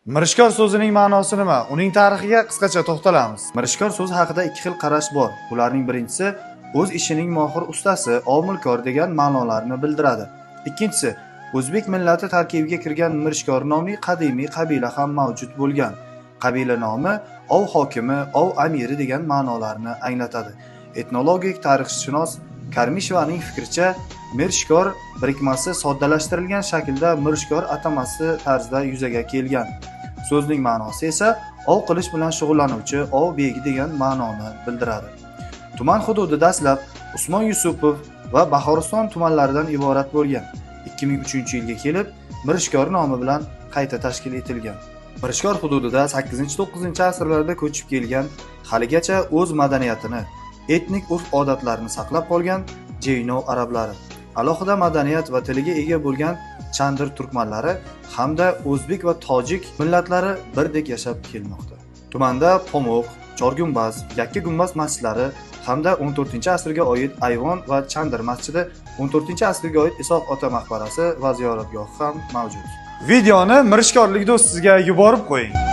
Mirishkor so'zining ma'nosi nima? Uning tarixiga qisqacha to'xtalamiz. Mirishkor so'zi haqida ikki xil qarash bor. Ularning birinchisi o'z ishining mohir ustasi, omilkor degan ma'nolarni bildiradi. Ikkinchisi o'zbek millati tarkibiga kirgan Mirishkor nomli qadimiy qabila ham mavjud bo'lgan. Qabila nomi ov hokimi, ov amiri degan ma'nolarni anglatadi. Etnologik tarixshunos Karmishvaning fikricha, Mirishkor birikmasi soddalashtirilgan shaklda Mirishkor atamasi tarzda yuzaga kelgan. So'zning ma'nosi esa ov qilish bilan shug'ullanuvchi ov begi degan ma'noni bildiradi. Tuman hududi dastlab Usmon Yusupov va Bahoriston tumanlaridan iborat bo'lgan. 2003-yilga kelib Mirishkor nomi bilan qayta tashkil etilgan. Mirishkor hududida 8-9 asrlarda ko'chib kelgan, haligacha o'z madaniyatini, etnik urf-odatlarini saqlab qolgan Jeyno arablari, alohida madaniyat va tiliga ega bo'lgan Chandir turkmanlari hamda o'zbek va tojik millatlari birdek yashab kelmoqda. Tumanda Pomoq, Chorgumbaz, Yakka gumbaz masjidlari hamda 14-asrga oid Ayvon va Chandir masjidi, 14-asrga oid Isoq ota maqbarasi va ziyoratgohi ham mavjud. Videoni mirishkorlik do'stiga yuborib qo'ying.